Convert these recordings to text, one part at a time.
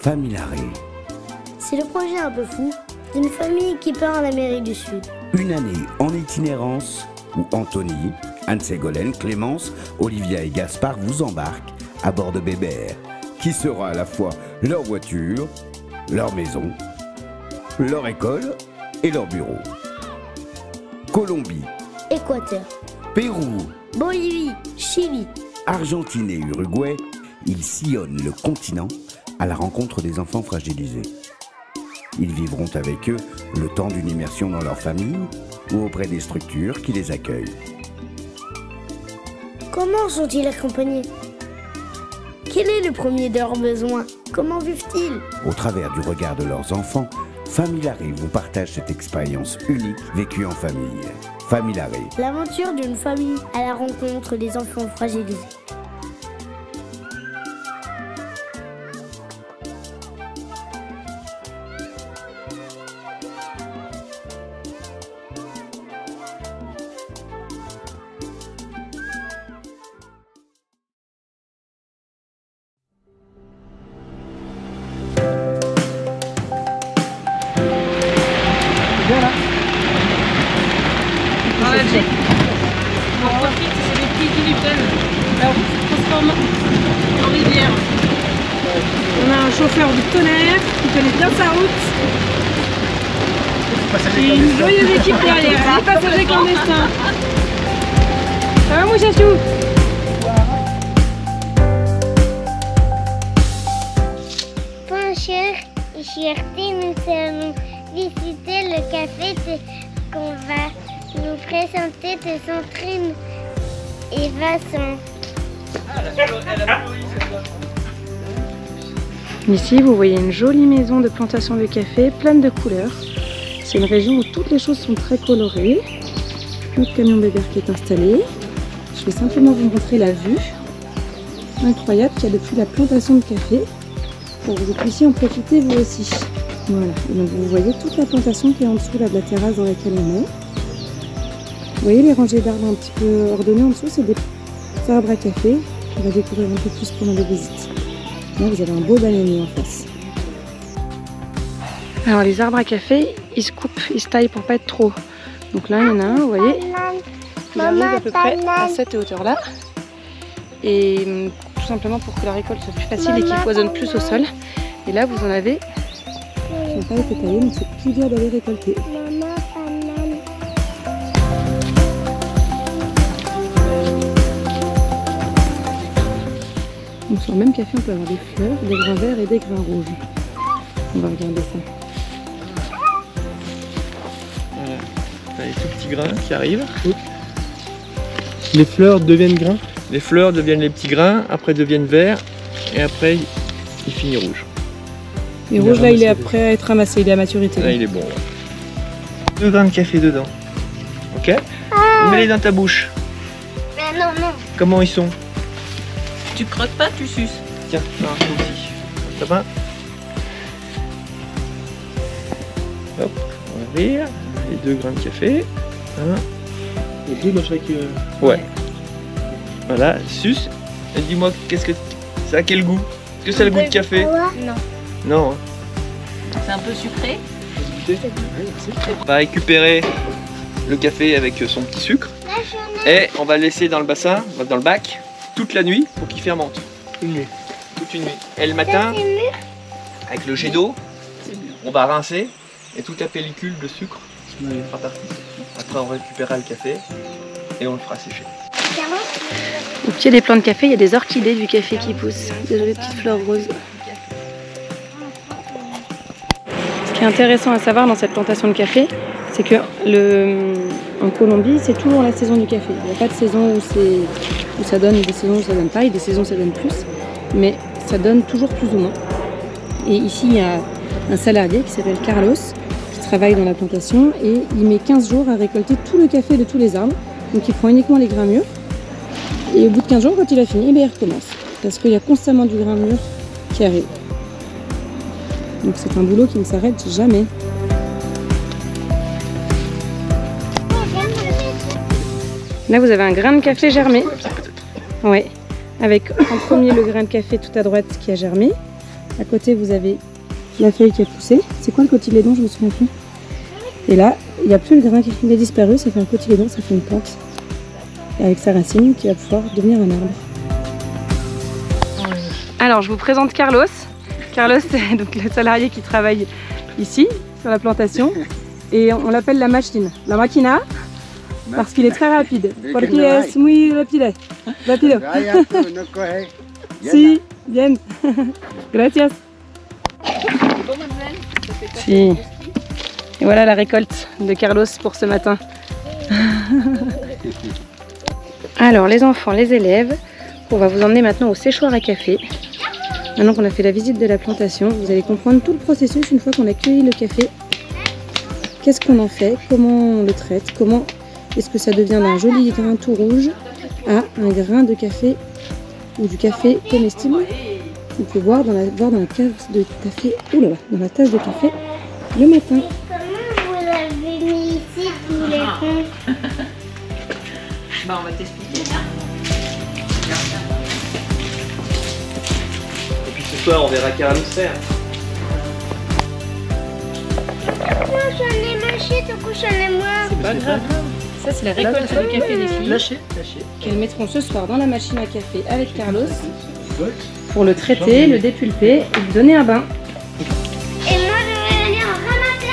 Famille Larrey. C'est le projet un peu fou d'une famille qui part en Amérique du Sud. Une année en itinérance où Anthony, Anne-Ségolène, Clémence, Olivia et Gaspard vous embarquent à bord de Bébert, qui sera à la fois leur voiture, leur maison, leur école et leur bureau. Colombie, Équateur, Pérou, Bolivie, Chili. Argentine et Uruguay, ils sillonnent le continent à la rencontre des enfants fragilisés. Ils vivront avec eux le temps d'une immersion dans leur famille ou auprès des structures qui les accueillent. Comment sont-ils accompagnés? Quel est le premier de leurs besoins? Comment vivent-ils? Au travers du regard de leurs enfants, Famille Larrey vous partage cette expérience unique vécue en famille. Famille Larrey. L'aventure d'une famille à la rencontre des enfants fragilisés. On profite, c'est les pieds qui lui prennent. La route se transforme en rivière. On a un chauffeur du tonnerre qui connaît bien sa route. Et une joyeuse équipe derrière, les passagers clandestins. Ça va mon chachou? Bonjour, aujourd'hui nous allons visiter le café qu'on va nous présenter de Sandrine et Vincent. Ici, vous voyez une jolie maison de plantation de café, pleine de couleurs. C'est une région où toutes les choses sont très colorées. Notre camion Bébert qui est installé. Je vais simplement vous montrer la vue incroyable qu'il y a depuis la plantation de café pour que vous puissiez en profiter vous aussi. Voilà, et donc vous voyez toute la plantation qui est en dessous là, de la terrasse dans laquelle on est. Vous voyez les rangées d'arbres un petit peu ordonnées en dessous, c'est des arbres à café. On va découvrir un peu plus pendant les visites. Là, vous avez un beau bananier en face. Alors les arbres à café, ils se coupent, ils se taillent pour pas être trop. Donc là, il y en a un, vous voyez, il arrive à peu près à cette hauteur-là. Et tout simplement pour que la récolte soit plus facile et qu'il foisonne plus au sol. Et là, vous en avez qui n'ont pas été taillés, donc c'est plus dur d'aller récolter. Donc sur le même café, on peut avoir des fleurs, des grains verts et des grains rouges. On va regarder ça. Voilà, t'as les tout petits grains qui arrivent. Les fleurs deviennent grains? Les fleurs deviennent les petits grains, après deviennent verts et après il finit rouge. Et rouge là, il est prêt à être ramassé, il est à maturité. Là il est bon. Ouais. 2 grains de café dedans. Ok? Mets-les dans ta bouche. Mais non, non. Comment ils sont? Tu croques pas, tu suces. Tiens, toi aussi. Ça va? Hop, on va ouvrir les 2 grains de café. Et 2 dans chaque. Ouais. Voilà, suce. Et dis-moi, qu'est-ce que ça a quel goût? Est-ce que ça a le goût de café? Non. Non. Hein. C'est un peu sucré. On va récupérer le café avec son petit sucre et on va le laisser dans le bassin, dans le bac, toute la nuit pour qu'il fermente. Une nuit. Toute une nuit. Et le matin, avec le jet d'eau, on va rincer et toute la pellicule de sucre fera partie. Après, on récupérera le café et on le fera sécher. Au pied des plants de café, il y a des orchidées du café qui poussent. Des jolies petites fleurs roses. Ce qui est intéressant à savoir dans cette plantation de café, c'est que en Colombie, c'est toujours la saison du café. Il n'y a pas de saison où ça donne, des saisons où ça donne pas, et des saisons où ça donne plus. Mais ça donne toujours plus ou moins. Et ici, il y a un salarié qui s'appelle Carlos, qui travaille dans la plantation, et il met 15 jours à récolter tout le café de tous les arbres. Donc il prend uniquement les grains mûrs. Et au bout de 15 jours, quand il a fini, il recommence. Parce qu'il y a constamment du grain mûr qui arrive. Donc c'est un boulot qui ne s'arrête jamais. Là, vous avez un grain de café germé. Ouais. Avec en premier le grain de café tout à droite qui a germé. À côté, vous avez la feuille qui a poussé. C'est quoi le cotylédon? Je me souviens plus. Et là, il n'y a plus le grain qui a disparu. Ça fait un cotylédon, ça fait une plante. Et avec sa racine qui va pouvoir devenir un arbre. Alors, je vous présente Carlos. Carlos, c'est donc le salarié qui travaille ici, sur la plantation. Et on l'appelle la machine. La máquina, parce qu'il est très rapide. Porque es muy rápido. Rápido. Si, bien. Gracias. Si. Et voilà la récolte de Carlos pour ce matin. Alors les enfants, les élèves, on va vous emmener maintenant au séchoir à café. Maintenant qu'on a fait la visite de la plantation, vous allez comprendre tout le processus une fois qu'on a cueilli le café. Qu'est-ce qu'on en fait, comment on le traite, comment est-ce que ça devient d'un joli grain tout rouge à un grain de café ou du café comestible. On peut voir dans la cave de café, oulala, dans la tasse de café le matin. Comment vous l'avez mis ici tous les ronds? Bah, on va t'expliquer. Et puis ce soir, on verra Carlos faire. Moi j'en ai mâché, du coup j'en ai moins. C'est pas grave. Ça c'est la récolte du café des filles. Lâchez. Qu'elles mettront ce soir dans la machine à café avec Carlos pour le traiter, le dépulper et lui donner un bain. Et moi je vais aller en ramasser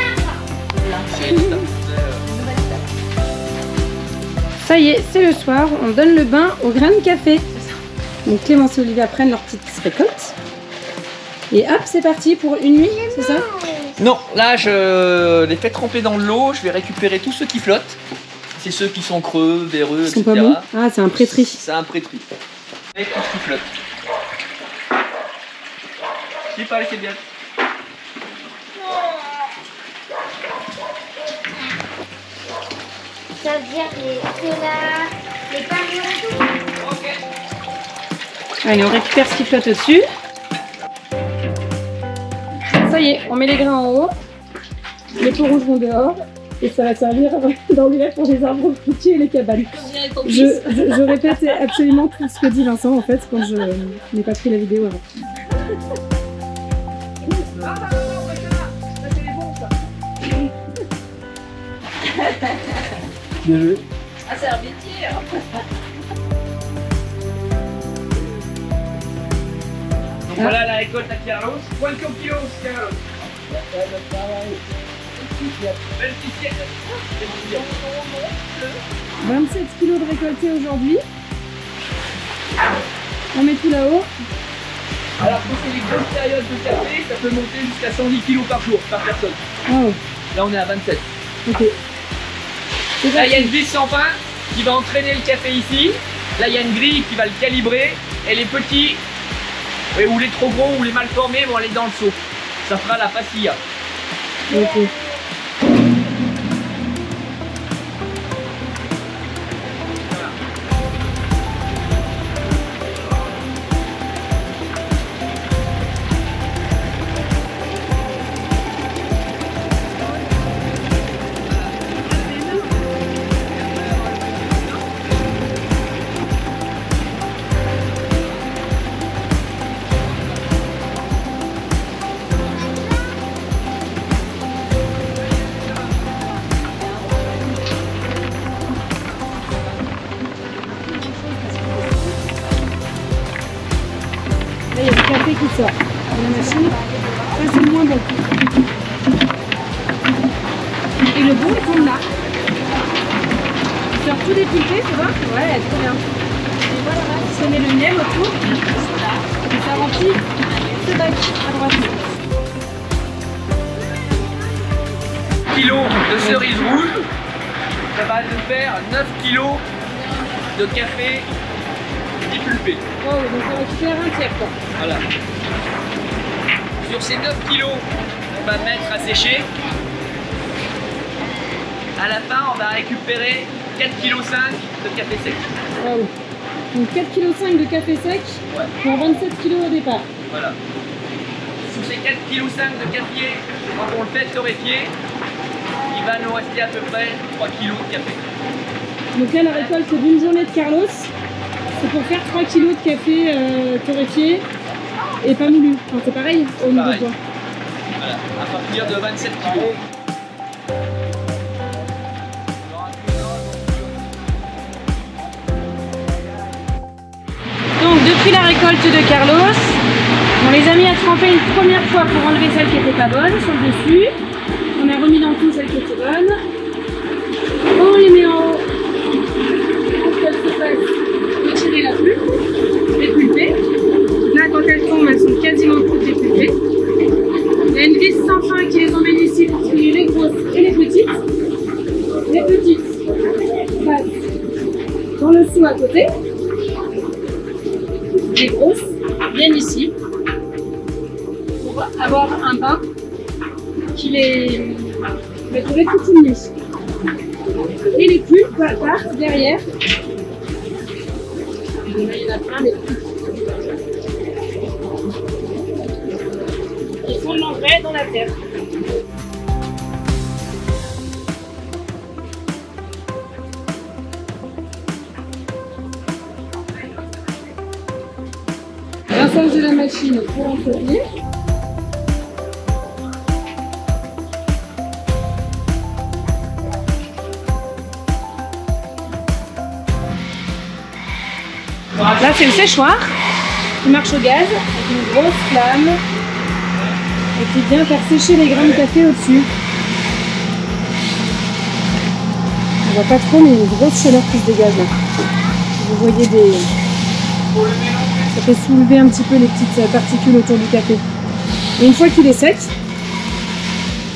un. Ça y est, c'est le soir, on donne le bain au grain de café. Donc Clémence et Olivia prennent leur petite récolte. Et hop, c'est parti pour une nuit, c'est ça? Non, là je les fais tremper dans l'eau, je vais récupérer tous ceux qui flottent. C'est ceux qui sont creux, véreux, Ils sont etc. pas bons. Ah, c'est un pré-tri. C'est un pré-tri. Et tout ce qui flotte. Si, parlez, c'est bien. Ça veut dire les panneaux. Allez, on récupère ce qui flotte au-dessus. Ça y est, on met les grains en haut. Les peaux rouges vont dehors. Et ça va servir d'engrais pour les arbres fruitiers et les cabanes. Je répète absolument tout ce que dit Vincent en fait quand je n'ai pas pris la vidéo avant. Bien joué. Ah, c'est un métier. Donc voilà la récolte à Carlos. ¿Cuántos kilos, Carlos? 27 kilos de récoltés aujourd'hui. On met tout là-haut. Alors quand c'est les grosses périodes de café, ça peut monter jusqu'à 110 kg par jour, par personne. Oh, Là on est à 27. ok. C'est Là il y a parti. une vis sans fin qui va entraîner le café ici. Là il y a une grille qui va le calibrer. Et les petits, ou les trop gros ou les mal formés vont aller dans le seau. Ça fera la pastilla. Ok. Là, il y a du café qui sort de la machine. Ça, c'est le moins bon. Et le bon, il tombe là. Il sort tout dépulpé, tu vois? Ouais, trop bien. Et voilà, on met le miel autour. Et ça remplit ce bac à droite. Kilos de cerises rouges, ça va nous faire 9 kilos de café dépulpé. Oh, donc on récupère un tiers, quoi. Voilà. Sur ces 9 kilos, on va mettre à sécher. À la fin, on va récupérer 4,5 kg de café sec. Wow. Donc 4,5 kg de café sec pour 27 kg au départ. Voilà. Sur ces 4,5 kg de café, quand on le fait torréfier, il va nous rester à peu près 3 kg de café. Donc là, la récolte d'une journée de Carlos, c'est pour faire 3 kg de café torréfié Et pas moulu. Enfin, c'est pareil au niveau Pareil. de poids. Voilà, à partir de 27 kg. Donc depuis la récolte de Carlos, on les a mis à tremper une première fois pour enlever celles qui n'étaient pas bonnes sur le dessus. On a remis dans tout celles qui étaient bonnes. On les met en haut pour qu'elles se fassent retirer la pulpe, les pulpées. Là quand elles tombent, elles sont quasiment toutes dépulpées. Il y a une vis sans fin qui les emmène ici pour trier les grosses et les petites. Les petites passent dans le seau à côté. Les grosses viennent ici pour avoir un bain qui les va durer toute une nuit. Et les pulpes partent derrière. Et là, il y en a plein des pulpes. Ils font de l'engrais dans la terre. Rinçage de la machine pour entretenir. Là c'est le séchoir qui marche au gaz avec une grosse flamme et qui vient faire sécher les grains de café au-dessus. On voit pas trop mais il y a une grosse chaleur qui se dégage là. Vous voyez des... Ça fait soulever un petit peu les petites particules autour du café. Et une fois qu'il est sec,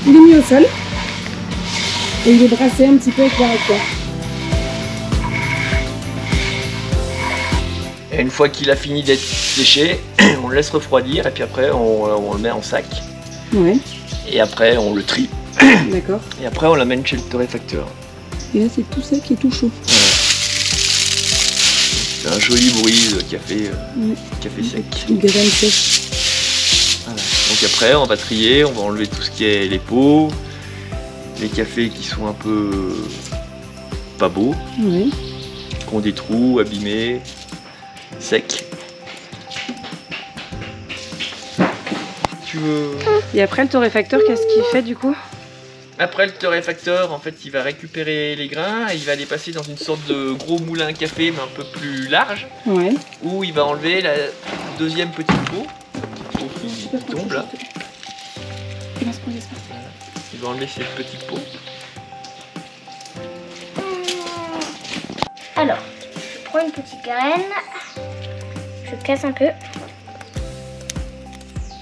il est mis au sol et il est brassé un petit peu avec la récup. Et une fois qu'il a fini d'être séché, on le laisse refroidir et puis après on le met en sac. Ouais. Et après on le trie. D'accord. Et après on l'amène chez le torréfacteur. Et là c'est tout sec et tout chaud. C'est un joli bruit de café, café sec. Une graine sèche. Voilà. Donc après on va trier, on va enlever tout ce qui est les pots, les cafés qui sont un peu pas beaux, Ouais. qui ont des trous, abîmés, secs. Tu veux... Et après le torréfacteur, qu'est-ce qu'il fait du coup? Après le torréfacteur, en fait, il va récupérer les grains et il va les passer dans une sorte de gros moulin à café, mais un peu plus large, Ouais. où il va enlever la deuxième petite peau qui tombe là. Il va enlever cette petite peau. Alors, je prends une petite graine, je casse un peu,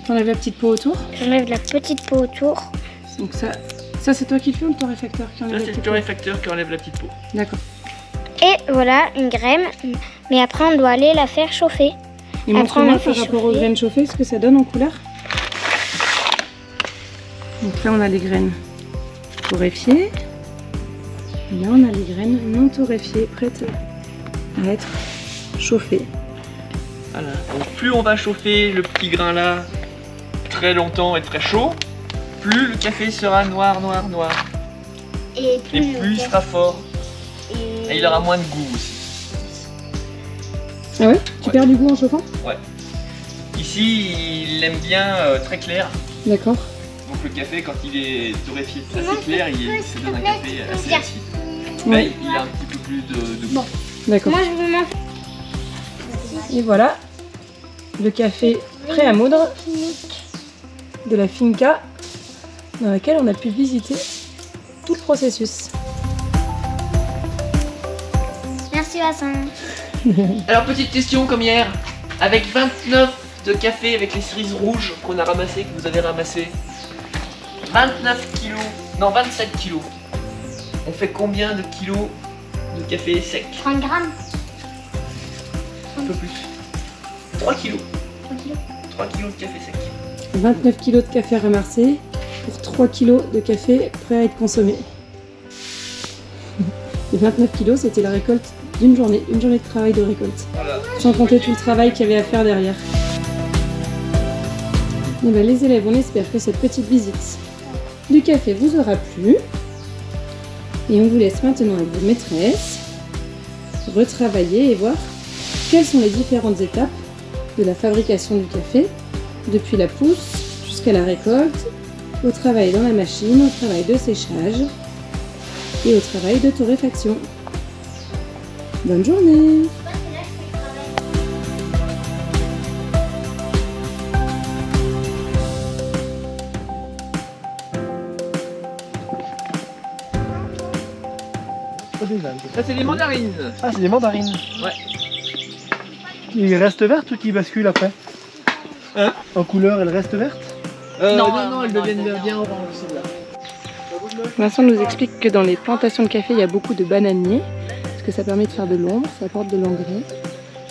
T'enlèves la petite peau autour. j'enlève la petite peau autour. Donc ça c'est toi qui le fais ou le torréfacteur qui enlève Là, la c'est le petite peau? torréfacteur qui enlève la petite peau. D'accord. Et voilà, une graine. Mais après, on doit aller la faire chauffer. Et Après, on montre-moi la fait par rapport aux chauffer. graines chauffées ce que ça donne en couleur. Donc là on a les graines torréfiées. Et là on a les graines non torréfiées prêtes à être chauffées. Voilà. Donc plus on va chauffer le petit grain là très longtemps et très chaud, plus le café sera noir, noir, noir. Et Et plus il sera fort. Et il aura moins de goût aussi. Ah ouais? Tu Ouais. perds du goût en chauffant? Ici, il aime bien très clair. D'accord. Donc le café, quand il est torréfié assez clair, ça donne un café assez acide. Ouais. Mais il a un petit peu plus de goût. D'accord. Moi, je veux m'en Et voilà le café prêt à moudre de la finca dans laquelle on a pu visiter tout le processus. Merci, Vincent. Alors petite question comme hier, avec 29 de café avec les cerises rouges qu'on a ramassées, que vous avez ramassées, 29 kilos, non 27 kilos, on fait combien de kilos de café sec? 30 grammes. Un peu plus. 3 kilos. 3 kilos de café sec. 29 kg de café ramassé pour 3 kg de café prêt à être consommé. Et 29 kg, c'était la récolte d'une journée, une journée de travail de récolte. Voilà. Sans compter tout le travail qu'il y avait à faire derrière. Et ben, les élèves, on espère que cette petite visite du café vous aura plu. Et on vous laisse maintenant avec vos maîtresses retravailler et voir quelles sont les différentes étapes de la fabrication du café depuis la pousse jusqu'à la récolte, au travail dans la machine, au travail de séchage et au travail de torréfaction. Bonne journée! Ça c'est des mandarines. Ah, c'est des mandarines. Ouais. Ils restent vertes ou qui basculent après? Hein? En couleur, elles restent vertes? Non, elles deviennent bien orange celle-là. Vincent nous explique que dans les plantations de café, il y a beaucoup de bananiers, parce que ça permet de faire de l'ombre, ça apporte de l'engrais,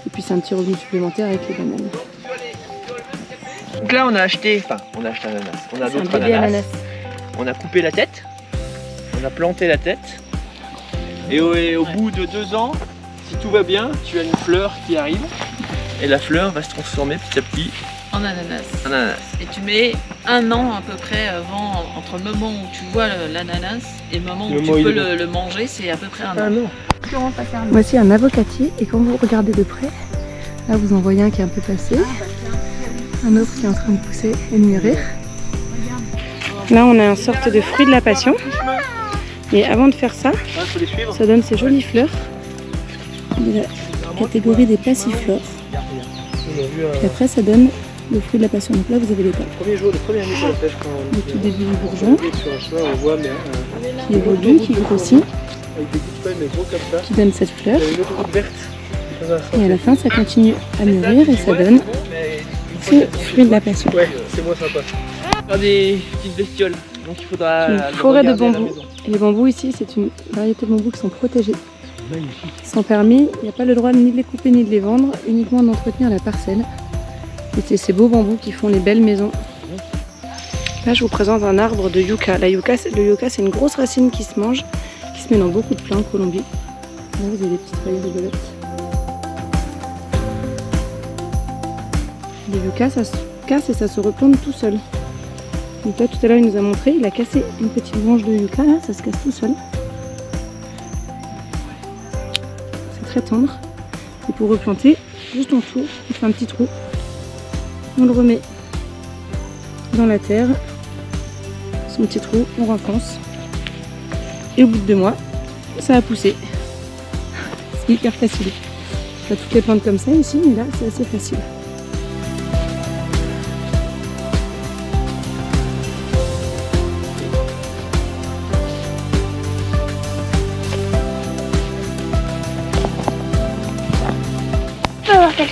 et puis c'est un petit revenu supplémentaire avec les bananes. Donc là on a acheté un ananas, on a C'est un d'autres bébé ananas. ananas. On a coupé la tête, on a planté la tête, et au bout de 2 ans, si tout va bien, tu as une fleur qui arrive, et la fleur va se transformer petit à petit En ananas. en ananas. Et tu mets 1 an à peu près avant, entre le moment où tu vois l'ananas et le moment où Le tu moment où peux il est le manger, c'est à peu près 1 Ah an. non. Voici un avocatier, et quand vous regardez de près, là vous en voyez un qui est un peu passé, un autre qui est en train de pousser et de mûrir. Là on a une sorte de fruit de la passion, et avant de faire ça, Faut les suivre. ça donne ces jolies fleurs de la catégorie des passiflores. On a vu Et après ça donne le fruit de la passion. Donc là vous avez les le premier jour, le premier année de la pêche quand le tout début du bourgeon sur un chemin, on voit mais qui évolue, qui grossit, avec des petites feuilles mais gros comme ça. qui donne cette fleur. Il y a une autre route verte. Et à la fin ça continue à mûrir et ça donne ce fruit de la passion. Ouais, c'est moins sympa. Faire des petites bestioles, donc il faudra Une le forêt de regarder à la bambous. maison. Et les bambous ici, c'est une variété de bambous qui sont protégés. Magnifique. Sans permis, il n'y a pas le droit ni de les couper ni de les vendre, uniquement d'entretenir la parcelle. Et c'est ces beaux bambous qui font les belles maisons. Là, je vous présente un arbre de yucca. Le yucca, c'est une grosse racine qui se mange, qui se met dans beaucoup de plats en Colombie. Là, vous avez des petites feuilles rigolotes. Le yucca, ça se casse et ça se replante tout seul. Donc là, tout à l'heure, il nous a montré, il a cassé une petite branche de yucca, là, ça se casse tout seul. C'est très tendre. Et pour replanter, juste en dessous, on fait un petit trou. On le remet dans la terre. Son petit trou, on renfonce. Et au bout de 2 mois, ça a poussé. C'est hyper facile. On a toutes les plantes comme ça ici, mais là, c'est assez facile.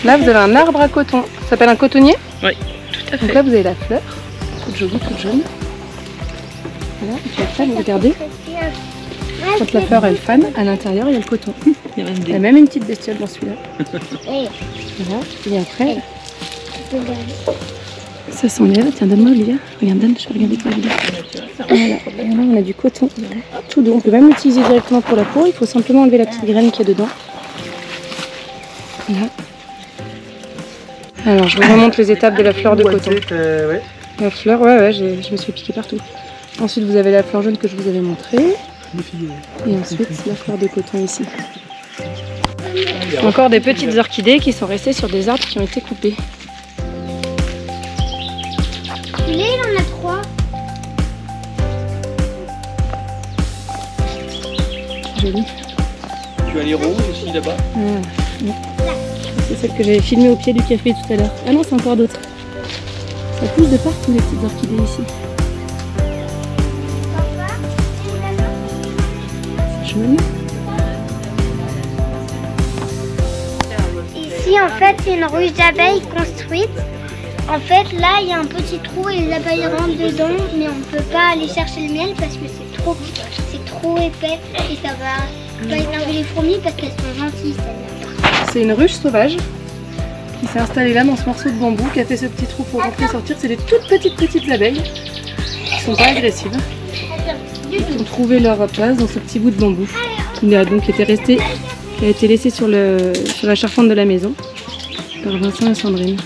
Là, vous avez un arbre à coton. Ça s'appelle un cotonnier? Oui, tout à fait. Donc là, vous avez la fleur, toute jolie, toute jaune. Voilà. Et puis après, vous regardez, quand la fleur elle fane, à l'intérieur, il y a le coton. Il y a même Il y a même une petite bestiole dans celui-là. Voilà. Et après, ça s'enlève. Tiens, donne-moi Olivia. Regarde, donne, je vais regarder pour Olivia. Voilà. Et là, on a du coton tout doux. On peut même l'utiliser directement pour la peau. Il faut simplement enlever la petite graine qui est dedans. Voilà. Alors, je vous remonte les étapes de la fleur de coton. Ouais. La fleur, ouais, je me suis piquée partout. Ensuite, vous avez la fleur jaune que je vous avais montrée. Et ensuite, la fleur de coton ici. Encore des petites orchidées qui sont restées sur des arbres qui ont été coupés. Il en a 3. Joli. Tu as les roses aussi là-bas. Ah, c'est celle que j'avais filmée au pied du café tout à l'heure. Ah non, c'est encore d'autres. Ça pousse de partout les petites orchidées ici. C'est jaune. Ici, en fait, c'est une ruche d'abeilles construite. En fait, là, il y a un petit trou et les abeilles rentrent dedans, mais on ne peut pas aller chercher le miel parce que c'est trop épais et ça va pas énerver les fourmis parce qu'elles sont gentilles, celles-là. C'est une ruche sauvage qui s'est installée là dans ce morceau de bambou, qui a fait ce petit trou pour rentrer et sortir. C'est des toutes petites abeilles qui sont pas agressives. Qui ont trouvé leur place dans ce petit bout de bambou qui a donc été laissé sur la charpente de la maison par Vincent et Sandrine.